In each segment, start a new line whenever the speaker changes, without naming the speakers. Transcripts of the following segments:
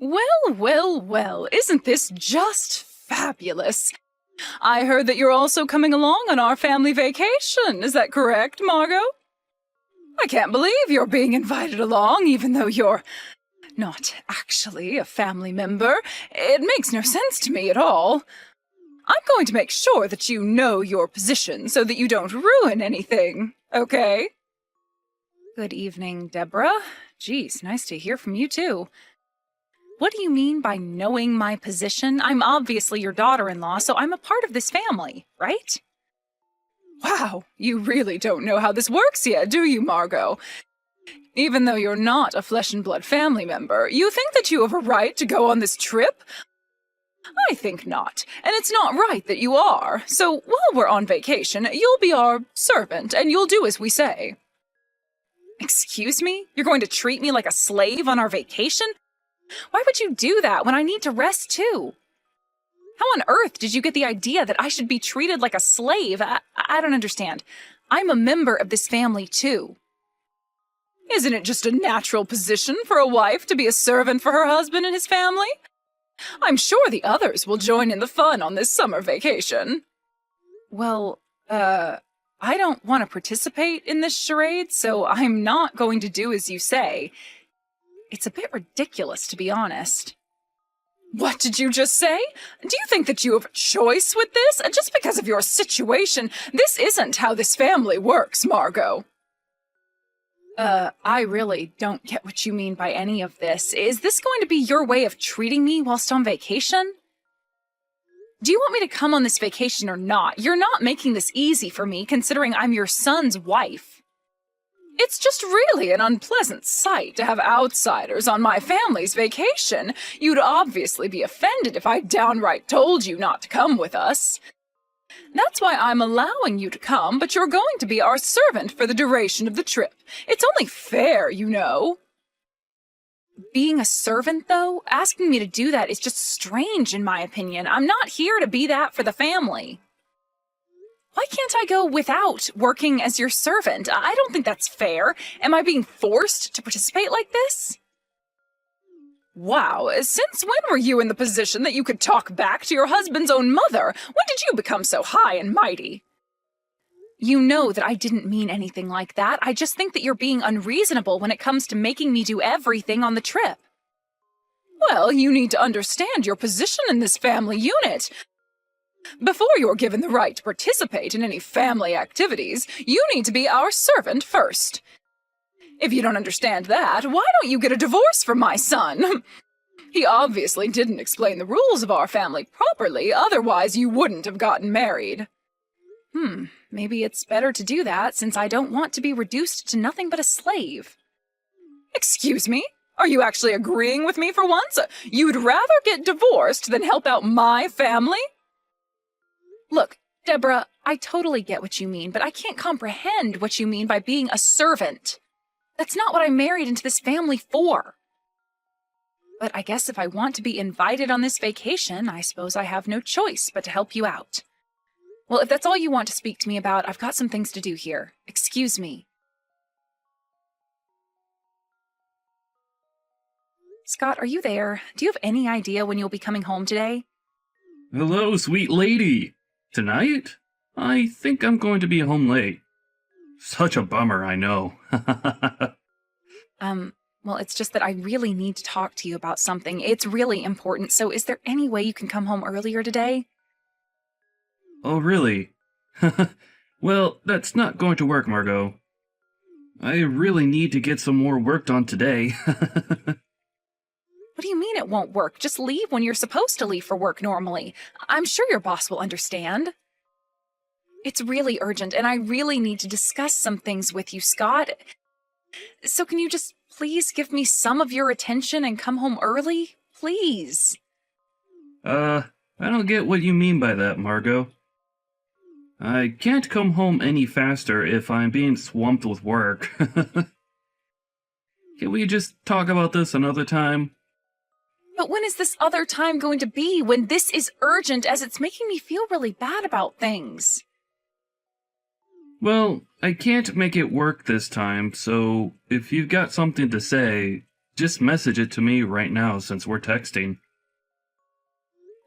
Well, well, well, isn't this just fabulous? I heard that you're also coming along on our family vacation. Is that correct, Margot? I can't believe you're being invited along, even though you're not actually a family member. It makes no sense to me at all. I'm going to make sure that you know your position so that you don't ruin anything, okay? Good evening, Deborah. Geez, nice to hear from you, too. What do you mean by knowing my position? I'm obviously your daughter-in-law, so I'm a part of this family, right? Wow, you really don't know how this works yet, do you, Margot? Even though you're not a flesh-and-blood family member, you think that you have a right to go on this trip? I think not, and it's not right that you are. So while we're on vacation, you'll be our servant, and you'll do as we say. Excuse me? You're going to treat me like a slave on our vacation? Why would you do that when I need to rest too? How on earth did you get the idea that I should be treated like a slave? I don't understand. I'm a member of this family too. Isn't it just a natural position for a wife to be a servant for her husband and his family? I'm sure the others will join in the fun on this summer vacation. Well, I don't want to participate in this charade, so I'm not going to do as you say. It's a bit ridiculous, to be honest. What did you just say? Do you think that you have a choice with this? Just because of your situation, this isn't how this family works, Margot. I really don't get what you mean by any of this. Is this going to be your way of treating me whilst on vacation? Do you want me to come on this vacation or not? You're not making this easy for me, considering I'm your son's wife. It's just really an unpleasant sight to have outsiders on my family's vacation. You'd obviously be offended if I downright told you not to come with us. That's why I'm allowing you to come, but you're going to be our servant for the duration of the trip. It's only fair, you know. Being a servant, though, asking me to do that is just strange, in my opinion. I'm not here to be that for the family. Why can't I go without working as your servant? I don't think that's fair. Am I being forced to participate like this? Wow, since when were you in the position that you could talk back to your husband's own mother? When did you become so high and mighty? You know that I didn't mean anything like that. I just think that you're being unreasonable when it comes to making me do everything on the trip. Well, you need to understand your position in this family unit. Before you're given the right to participate in any family activities, you need to be our servant first. If you don't understand that, why don't you get a divorce from my son? He obviously didn't explain the rules of our family properly, otherwise you wouldn't have gotten married. Maybe it's better to do that, since I don't want to be reduced to nothing but a slave. Excuse me? Are you actually agreeing with me for once? You'd rather get divorced than help out my family? Look, Deborah, I totally get what you mean, but I can't comprehend what you mean by being a servant. That's not what I married into this family for. But I guess if I want to be invited on this vacation, I suppose I have no choice but to help you out. Well, if that's all you want to speak to me about, I've got some things to do here. Excuse me. Scott, are you there? Do you have any idea when you'll be coming home today?
Hello, sweet lady. Tonight? I think I'm going to be home late. Such a bummer, I know.
Well, it's just that I really need to talk to you about something. It's really important, so is there any way you can come home earlier today?
Oh, really? Well, that's not going to work, Margot. I really need to get some more work done today.
What do you mean it won't work? Just leave when you're supposed to leave for work normally. I'm sure your boss will understand. It's really urgent, and I really need to discuss some things with you, Scott. So can you just please give me some of your attention and come home early? Please.
I don't get what you mean by that, Margot. I can't come home any faster if I'm being swamped with work. Can we just talk about this another time?
But when is this other time going to be, when this is urgent, as it's making me feel really bad about things?
Well, I can't make it work this time, so if you've got something to say, Just message it to me right now since we're texting.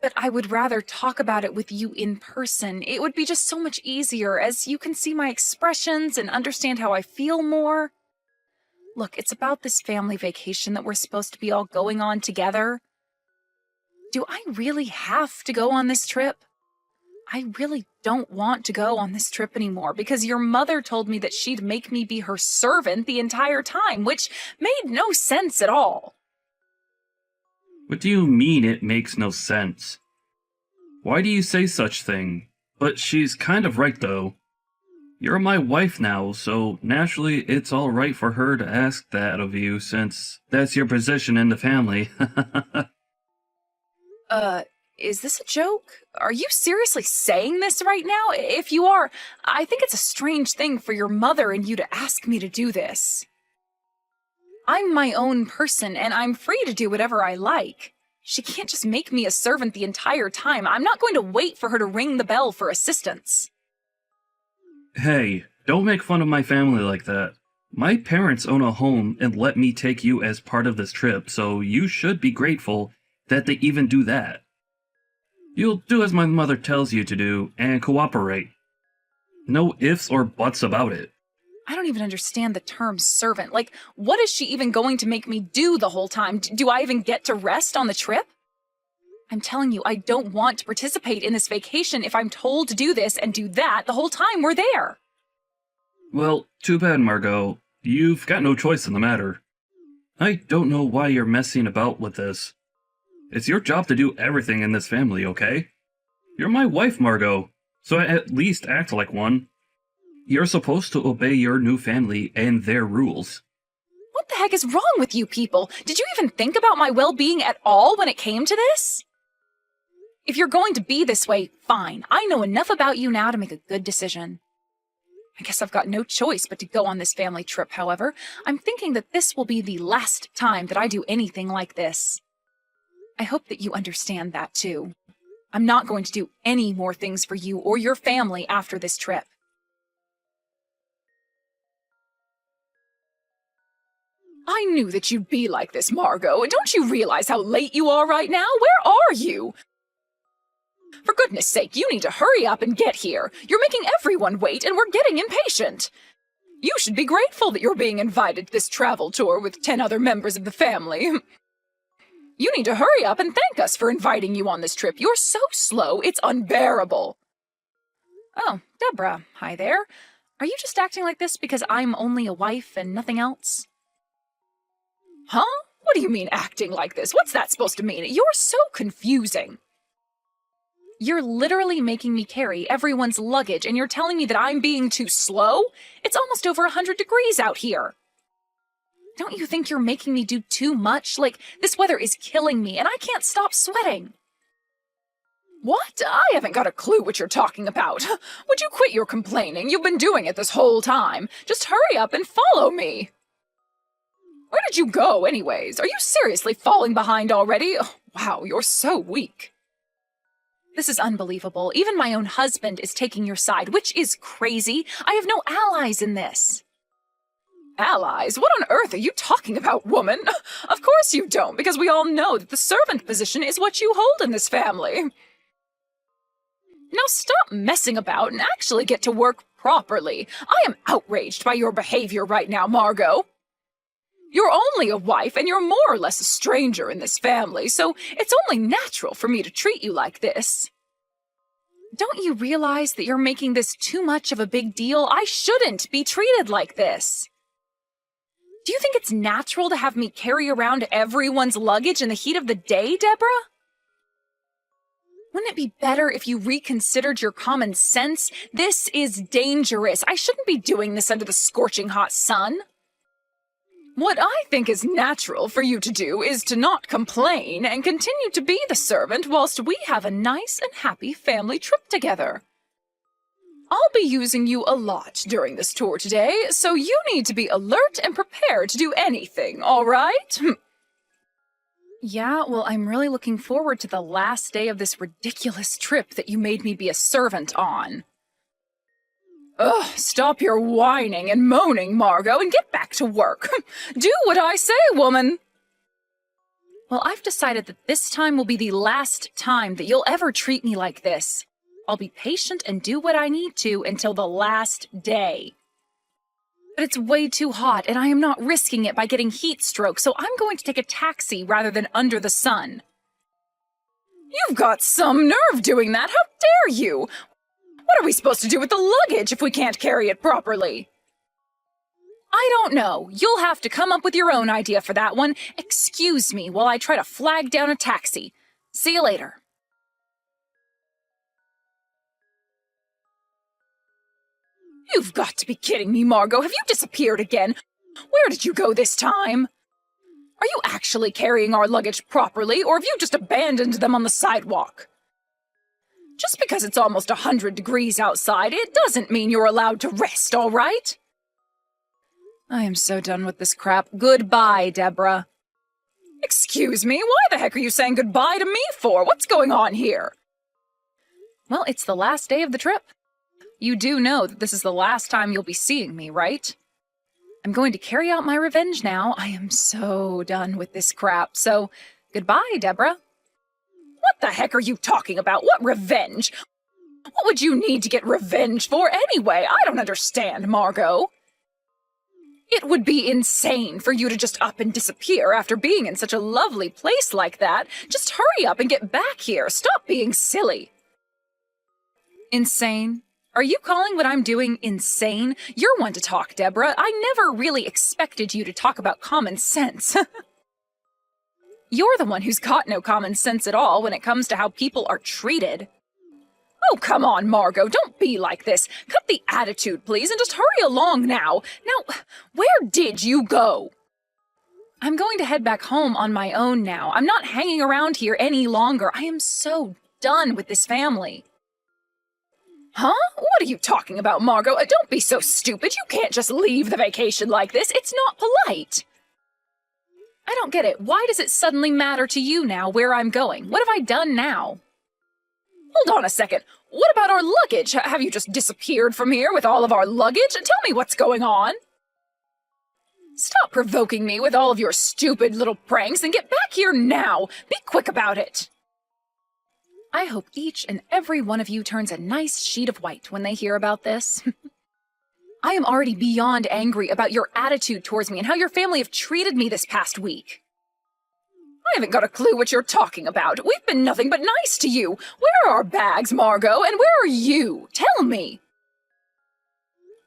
But I would rather talk about it with you in person. It would be just so much easier, as you can see my expressions and understand how I feel more. Look, it's about this family vacation that we're supposed to be all going on together. Do I really have to go on this trip? I really don't want to go on this trip anymore because your mother told me that she'd make me be her servant the entire time, which made no sense at all.
What do you mean it makes no sense? Why do you say such thing? But she's kind of right though. You're my wife now, so naturally it's alright for her to ask that of you since that's your position in the family.
Is this a joke? Are you seriously saying this right now? If you are, I think it's a strange thing for your mother and you to ask me to do this. I'm my own person, and I'm free to do whatever I like. She can't just make me a servant the entire time. I'm not going to wait for her to ring the bell for assistance.
Hey, don't make fun of my family like that. My parents own a home and let me take you as part of this trip, so you should be grateful that they even do that. You'll do as my mother tells you to do and cooperate. No ifs or buts about it.
I don't even understand the term servant. Like, what is she even going to make me do the whole time? Do I even get to rest on the trip? I'm telling you, I don't want to participate in this vacation if I'm told to do this and do that the whole time we're there.
Well, too bad, Margot. You've got no choice in the matter. I don't know why you're messing about with this. It's your job to do everything in this family, okay? You're my wife, Margot, so at least act like one. You're supposed to obey your new family and their rules.
What the heck is wrong with you people? Did you even think about my well-being at all when it came to this? If you're going to be this way, fine. I know enough about you now to make a good decision. I guess I've got no choice but to go on this family trip, however. I'm thinking that this will be the last time that I do anything like this. I hope that you understand that, too. I'm not going to do any more things for you or your family after this trip. I knew that you'd be like this, Margot. Don't you realize how late you are right now? Where are you? For goodness sake, you need to hurry up and get here. You're making everyone wait, and we're getting impatient. You should be grateful that you're being invited to this travel tour with 10 other members of the family. You need to hurry up and thank us for inviting you on this trip. You're so slow, it's unbearable. Oh, Deborah, hi there. Are you just acting like this because I'm only a wife and nothing else? Huh? What do you mean acting like this? What's that supposed to mean? You're so confusing. You're literally making me carry everyone's luggage and you're telling me that I'm being too slow? It's almost over 100 degrees out here. Don't you think you're making me do too much? Like, this weather is killing me and I can't stop sweating. What? I haven't got a clue what you're talking about. Would you quit your complaining? You've been doing it this whole time. Just hurry up and follow me. Where did you go, anyways? Are you seriously falling behind already? Oh, wow, you're so weak. This is unbelievable. Even my own husband is taking your side, which is crazy. I have no allies in this. Allies? What on earth are you talking about, woman? Of course you don't, because we all know that the servant position is what you hold in this family. Now stop messing about and actually get to work properly. I am outraged by your behavior right now, Margot. You're only a wife and you're more or less a stranger in this family, so it's only natural for me to treat you like this. Don't you realize that you're making this too much of a big deal? I shouldn't be treated like this. Do you think it's natural to have me carry around everyone's luggage in the heat of the day, Deborah? Wouldn't it be better if you reconsidered your common sense? This is dangerous. I shouldn't be doing this under the scorching hot sun. What I think is natural for you to do is to not complain and continue to be the servant whilst we have a nice and happy family trip together. I'll be using you a lot during this tour today, so you need to be alert and prepared to do anything, all right? Yeah, well, I'm really looking forward to the last day of this ridiculous trip that you made me be a servant on. Ugh, stop your whining and moaning, Margot, and get back to work. Do what I say, woman. Well, I've decided that this time will be the last time that you'll ever treat me like this. I'll be patient and do what I need to until the last day. But it's way too hot, and I am not risking it by getting heat stroke, so I'm going to take a taxi rather than under the sun. You've got some nerve doing that! How dare you! What are we supposed to do with the luggage if we can't carry it properly? I don't know. You'll have to come up with your own idea for that one. Excuse me while I try to flag down a taxi. See you later. You've got to be kidding me, Margot. Have you disappeared again? Where did you go this time? Are you actually carrying our luggage properly, or have you just abandoned them on the sidewalk? Just because it's almost 100 degrees outside, it doesn't mean you're allowed to rest, all right? I am so done with this crap. Goodbye, Deborah. Excuse me, why the heck are you saying goodbye to me for? What's going on here? Well, it's the last day of the trip. You do know that this is the last time you'll be seeing me, right? I'm going to carry out my revenge now. I am so done with this crap. So, goodbye, Deborah. What the heck are you talking about? What revenge? What would you need to get revenge for anyway? I don't understand, Margot. It would be insane for you to just up and disappear after being in such a lovely place like that. Just hurry up and get back here. Stop being silly. Insane? Are you calling what I'm doing insane? You're one to talk, Deborah. I never really expected you to talk about common sense. You're the one who's got no common sense at all when it comes to how people are treated. Oh, come on, Margot. Don't be like this. Cut the attitude, please, and just hurry along now. Now, where did you go? I'm going to head back home on my own now. I'm not hanging around here any longer. I am so done with this family. Huh? What are you talking about, Margot? Don't be so stupid. You can't just leave the vacation like this. It's not polite. I don't get it. Why does it suddenly matter to you now where I'm going? What have I done now? Hold on a second. What about our luggage? Have you just disappeared from here with all of our luggage? Tell me what's going on. Stop provoking me with all of your stupid little pranks and get back here now. Be quick about it. I hope each and every one of you turns a nice sheet of white when they hear about this. I am already beyond angry about your attitude towards me and how your family have treated me this past week. I haven't got a clue what you're talking about. We've been nothing but nice to you. Where are our bags, Margot? And where are you? Tell me.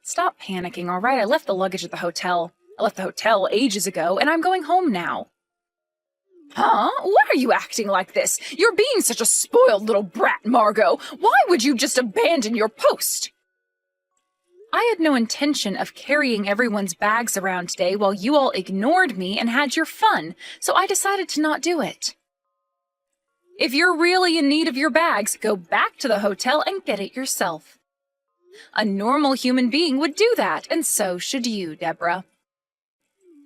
Stop panicking, all right? I left the luggage at the hotel. I left the hotel ages ago, and I'm going home now. Huh? Why are you acting like this? You're being such a spoiled little brat, Margot. Why would you just abandon your post? I had no intention of carrying everyone's bags around today while you all ignored me and had your fun, so I decided to not do it. If you're really in need of your bags, go back to the hotel and get it yourself. A normal human being would do that, and so should you, Deborah.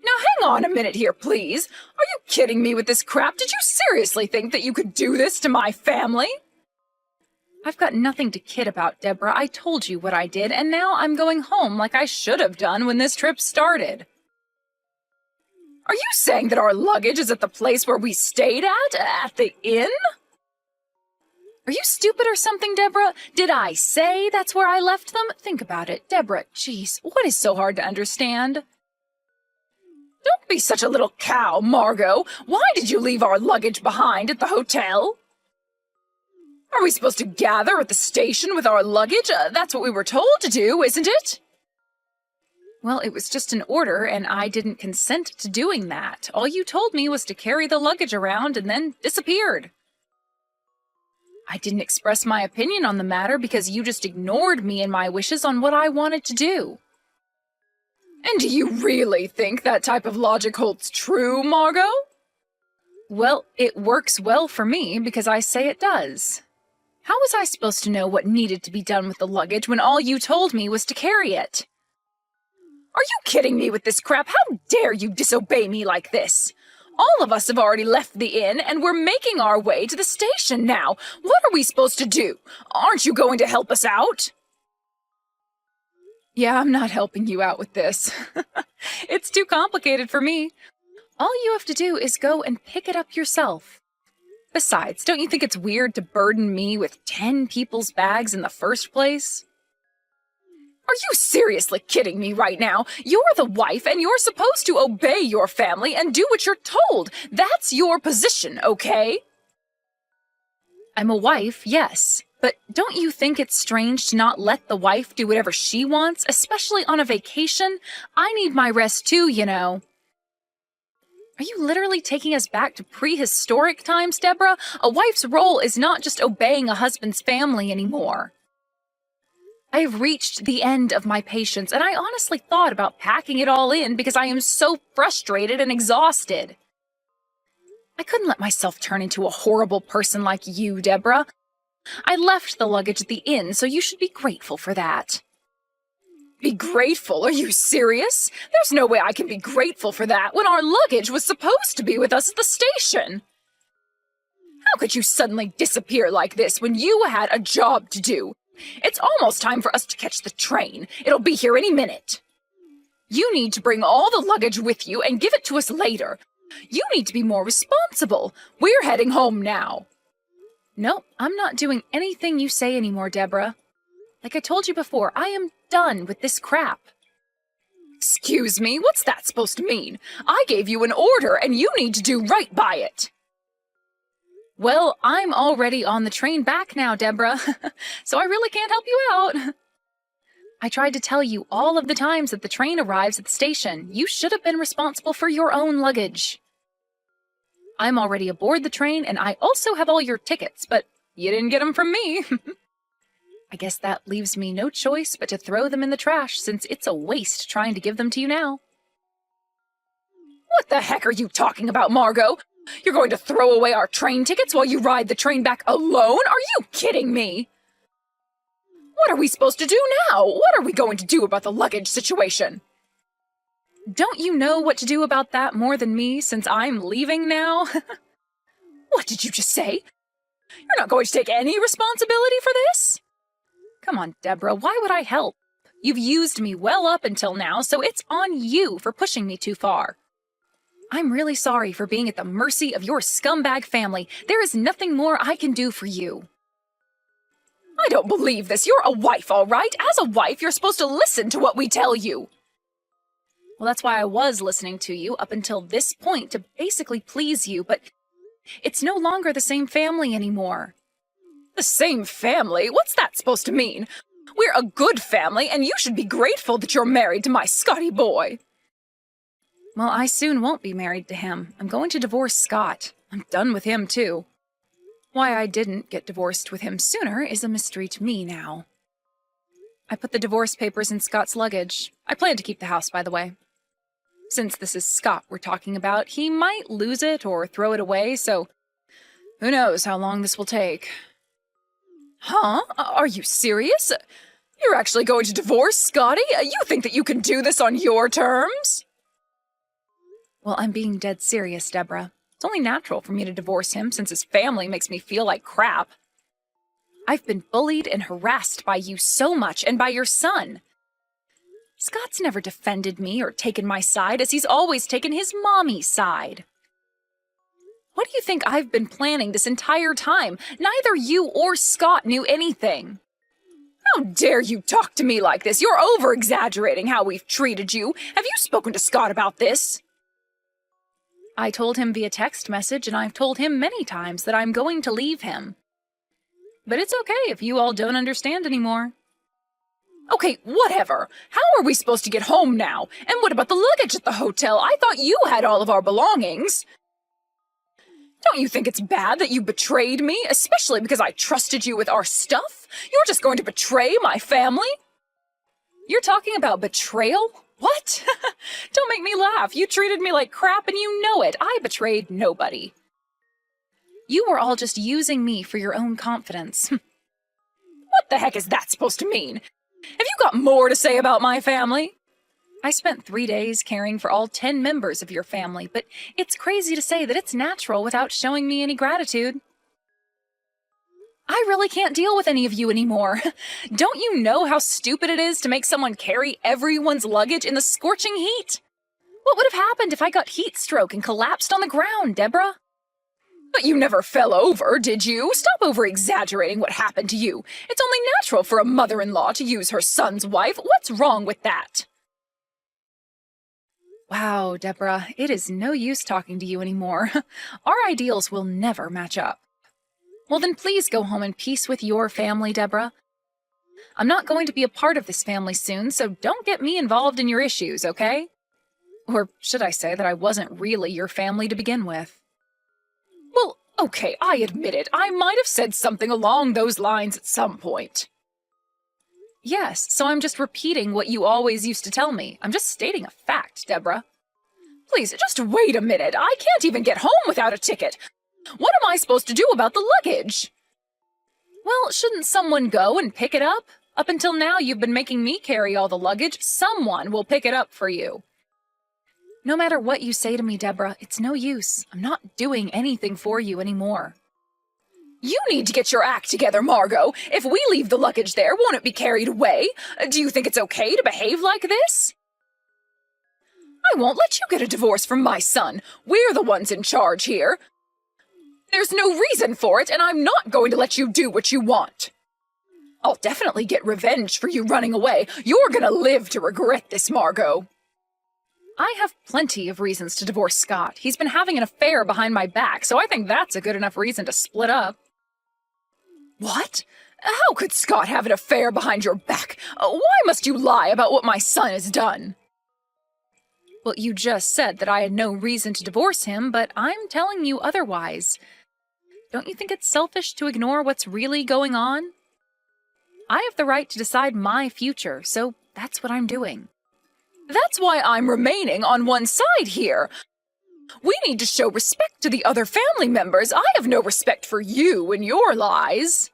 Now hang on a minute here, please. Are you kidding me with this crap? Did you seriously think that you could do this to my family? I've got nothing to kid about, Deborah. I told you what I did, and now I'm going home like I should have done when this trip started. Are you saying that our luggage is at the place where we stayed at the inn? Are you stupid or something, Deborah? Did I say that's where I left them? Think about it, Deborah. Jeez, what is so hard to understand? Don't be such a little cow, Margot. Why did you leave our luggage behind at the hotel? Are we supposed to gather at the station with our luggage? That's what we were told to do, isn't it? Well, it was just an order, and I didn't consent to doing that. All you told me was to carry the luggage around and then disappeared. I didn't express my opinion on the matter because you just ignored me and my wishes on what I wanted to do. And do you really think that type of logic holds true, Margot? Well, it works well for me because I say it does. How was I supposed to know what needed to be done with the luggage when all you told me was to carry it? Are you kidding me with this crap? How dare you disobey me like this? All of us have already left the inn, and we're making our way to the station now. What are we supposed to do? Aren't you going to help us out? Yeah, I'm not helping you out with this. It's too complicated for me. All you have to do is go and pick it up yourself. Besides, don't you think it's weird to burden me with 10 people's bags in the first place? Are you seriously kidding me right now? You're the wife, and you're supposed to obey your family and do what you're told. That's your position, okay? I'm a wife, yes, but don't you think it's strange to not let the wife do whatever she wants, especially on a vacation? I need my rest too, you know. Are you literally taking us back to prehistoric times, Deborah? A wife's role is not just obeying a husband's family anymore. I have reached the end of my patience, and I honestly thought about packing it all in because I am so frustrated and exhausted. I couldn't let myself turn into a horrible person like you, Deborah. I left the luggage at the inn, so you should be grateful for that. Be grateful? Are you serious? There's no way I can be grateful for that when our luggage was supposed to be with us at the station. How could you suddenly disappear like this when you had a job to do? It's almost time for us to catch the train. It'll be here any minute. You need to bring all the luggage with you and give it to us later. You need to be more responsible. We're heading home now. No, I'm not doing anything you say anymore, Deborah. Like I told you before, I am done with this crap. Excuse me, what's that supposed to mean? I gave you an order and you need to do right by it. Well, I'm already on the train back now, Deborah, so I really can't help you out. I tried to tell you all of the times that the train arrives at the station. You should have been responsible for your own luggage. I'm already aboard the train, and I also have all your tickets, but you didn't get them from me. I guess that leaves me no choice but to throw them in the trash, since it's a waste trying to give them to you now. What the heck are you talking about, Margot? You're going to throw away our train tickets while you ride the train back alone? Are you kidding me? What are we supposed to do now? What are we going to do about the luggage situation? Don't you know what to do about that more than me, since I'm leaving now? What did you just say? You're not going to take any responsibility for this? Come on, Deborah, why would I help? You've used me well up until now, so it's on you for pushing me too far. I'm really sorry for being at the mercy of your scumbag family. There is nothing more I can do for you. I don't believe this. You're a wife, all right? As a wife, you're supposed to listen to what we tell you. Well, that's why I was listening to you up until this point, to basically please you, but it's no longer the same family anymore. The same family? What's that supposed to mean? We're a good family, and you should be grateful that you're married to my Scotty boy. Well, I soon won't be married to him. I'm going to divorce Scott. I'm done with him, too. Why I didn't get divorced with him sooner is a mystery to me now. I put the divorce papers in Scott's luggage. I plan to keep the house, by the way. Since this is Scott we're talking about, he might lose it or throw it away, so who knows how long this will take. Huh? Are you serious? You're actually going to divorce Scotty? You think that you can do this on your terms? Well, I'm being dead serious, Deborah. It's only natural for me to divorce him since his family makes me feel like crap. I've been bullied and harassed by you so much, and by your son. Scott's never defended me or taken my side, as he's always taken his mommy's side. What do you think I've been planning this entire time? Neither you or Scott knew anything. How dare you talk to me like this? You're over-exaggerating how we've treated you. Have you spoken to Scott about this? I told him via text message, and I've told him many times that I'm going to leave him. But it's okay if you all don't understand anymore. Okay, whatever. How are we supposed to get home now? And what about the luggage at the hotel? I thought you had all of our belongings. Don't you think it's bad that you betrayed me, especially because I trusted you with our stuff? You're just going to betray my family? You're talking about betrayal? What? Don't make me laugh. You treated me like crap and you know it. I betrayed nobody. You were all just using me for your own confidence. What the heck is that supposed to mean? Have you got more to say about my family? I spent 3 days caring for all 10 members of your family, but it's crazy to say that it's natural without showing me any gratitude. I really can't deal with any of you anymore. Don't you know how stupid it is to make someone carry everyone's luggage in the scorching heat? What would have happened if I got heat stroke and collapsed on the ground, Deborah? But you never fell over, did you? Stop over-exaggerating what happened to you. It's only natural for a mother-in-law to use her son's wife. What's wrong with that? Wow, Deborah, it is no use talking to you anymore. Our ideals will never match up. Well, then please go home in peace with your family, Deborah. I'm not going to be a part of this family soon, so don't get me involved in your issues, okay? Or should I say that I wasn't really your family to begin with? Well, okay, I admit it. I might have said something along those lines at some point. Yes, so I'm just repeating what you always used to tell me. I'm just stating a fact, Deborah. Please, just wait a minute. I can't even get home without a ticket. What am I supposed to do about the luggage? Well, shouldn't someone go and pick it up? Up until now, you've been making me carry all the luggage. Someone will pick it up for you. No matter what you say to me, Deborah, it's no use. I'm not doing anything for you anymore. You need to get your act together, Margot. If we leave the luggage there, won't it be carried away? Do you think it's okay to behave like this? I won't let you get a divorce from my son. We're the ones in charge here. There's no reason for it, and I'm not going to let you do what you want. I'll definitely get revenge for you running away. You're gonna live to regret this, Margot. I have plenty of reasons to divorce Scott. He's been having an affair behind my back, so I think that's a good enough reason to split up. What? How could Scott have an affair behind your back? Why must you lie about what my son has done? Well, you just said that I had no reason to divorce him, but I'm telling you otherwise. Don't you think it's selfish to ignore what's really going on? I have the right to decide my future, so that's what I'm doing. That's why I'm remaining on one side here. We need to show respect to the other family members. I have no respect for you and your lies.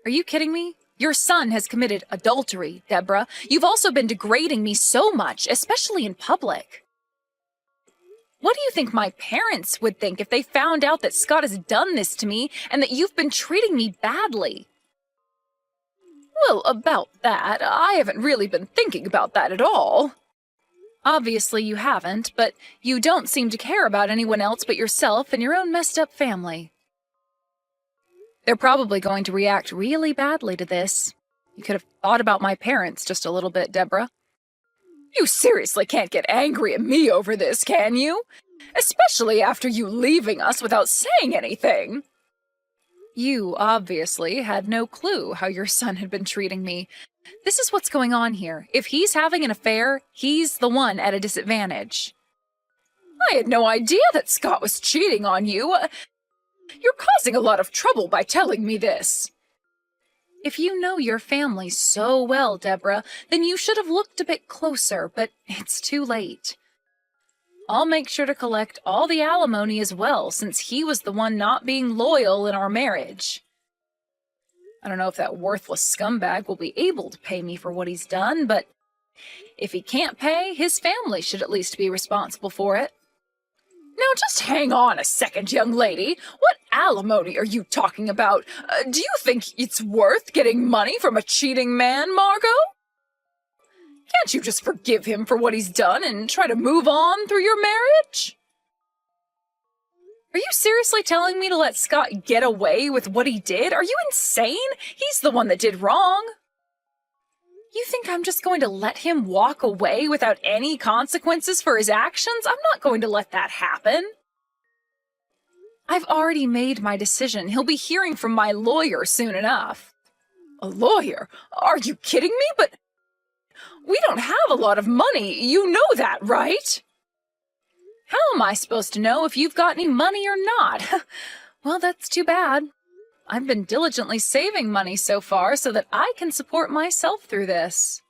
Are you kidding me? Your son has committed adultery, Deborah. You've also been degrading me so much, especially in public. What do you think my parents would think if they found out that Scott has done this to me and that you've been treating me badly? Well, about that, I haven't really been thinking about that at all. Obviously you haven't, but you don't seem to care about anyone else but yourself and your own messed-up family. They're probably going to react really badly to this. You could have thought about my parents just a little bit, Deborah. You seriously can't get angry at me over this, can you? Especially after you leaving us without saying anything. You, obviously, had no clue how your son had been treating me. This is what's going on here. If he's having an affair, he's the one at a disadvantage. I had no idea that Scott was cheating on you. You're causing a lot of trouble by telling me this. If you know your family so well, Deborah, then you should have looked a bit closer, but it's too late. I'll make sure to collect all the alimony as well, since he was the one not being loyal in our marriage. I don't know if that worthless scumbag will be able to pay me for what he's done, but if he can't pay, his family should at least be responsible for it. Now just hang on a second, young lady. What alimony are you talking about? Do you think it's worth getting money from a cheating man, Margot? Can't you just forgive him for what he's done and try to move on through your marriage? Are you seriously telling me to let Scott get away with what he did? Are you insane? He's the one that did wrong. You think I'm just going to let him walk away without any consequences for his actions? I'm not going to let that happen. I've already made my decision. He'll be hearing from my lawyer soon enough. A lawyer? Are you kidding me? But we don't have a lot of money. You know that, right? How am I supposed to know if you've got any money or not? Well, that's too bad. I've been diligently saving money so far so that I can support myself through this.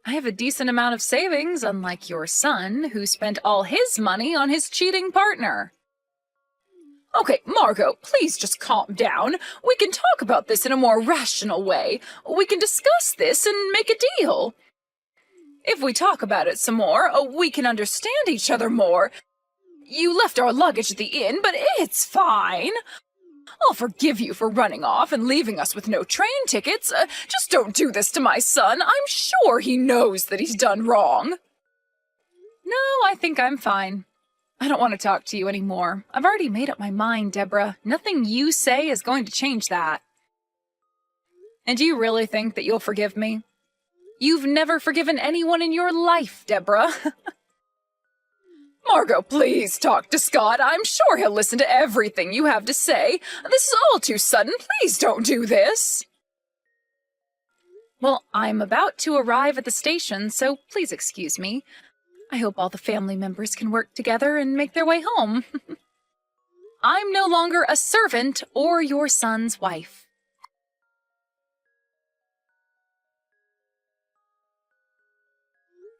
I have a decent amount of savings, unlike your son, who spent all his money on his cheating partner. Okay, Margot, please just calm down. We can talk about this in a more rational way. We can discuss this and make a deal. If we talk about it some more, we can understand each other more. You left our luggage at the inn, but it's fine. I'll forgive you for running off and leaving us with no train tickets. Just don't do this to my son. I'm sure he knows that he's done wrong. No, I think I'm fine. I don't want to talk to you anymore. I've already made up my mind, Deborah. Nothing you say is going to change that. And do you really think that you'll forgive me? You've never forgiven anyone in your life, Deborah. Margot, please talk to Scott. I'm sure he'll listen to everything you have to say. This is all too sudden. Please don't do this. Well, I'm about to arrive at the station, so please excuse me. I hope all the family members can work together and make their way home. I'm no longer a servant or your son's wife.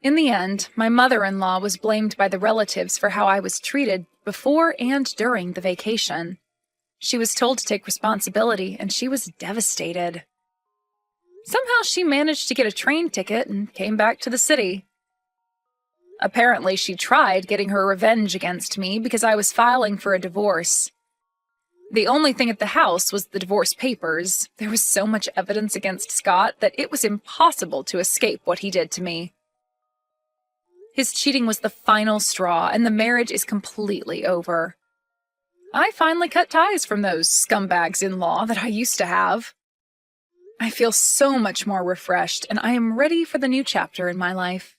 In the end, my mother-in-law was blamed by the relatives for how I was treated before and during the vacation. She was told to take responsibility, and she was devastated. Somehow she managed to get a train ticket and came back to the city. Apparently, she tried getting her revenge against me because I was filing for a divorce. The only thing at the house was the divorce papers. There was so much evidence against Scott that it was impossible to escape what he did to me. His cheating was the final straw, and the marriage is completely over. I finally cut ties from those scumbags-in-law that I used to have. I feel so much more refreshed, and I am ready for the new chapter in my life.